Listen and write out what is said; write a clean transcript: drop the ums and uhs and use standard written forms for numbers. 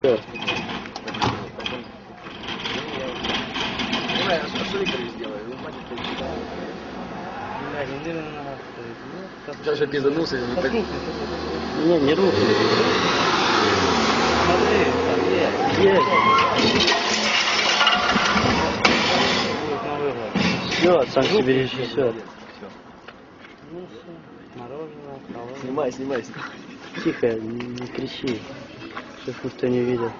Да. Сейчас же пизданулся. Не, не рухнет. Смотри, там есть. Все, сам себе режиссер. Ну все, мороженое, холодное. Снимай. Тихо, не кричи, чтобы никто не видел.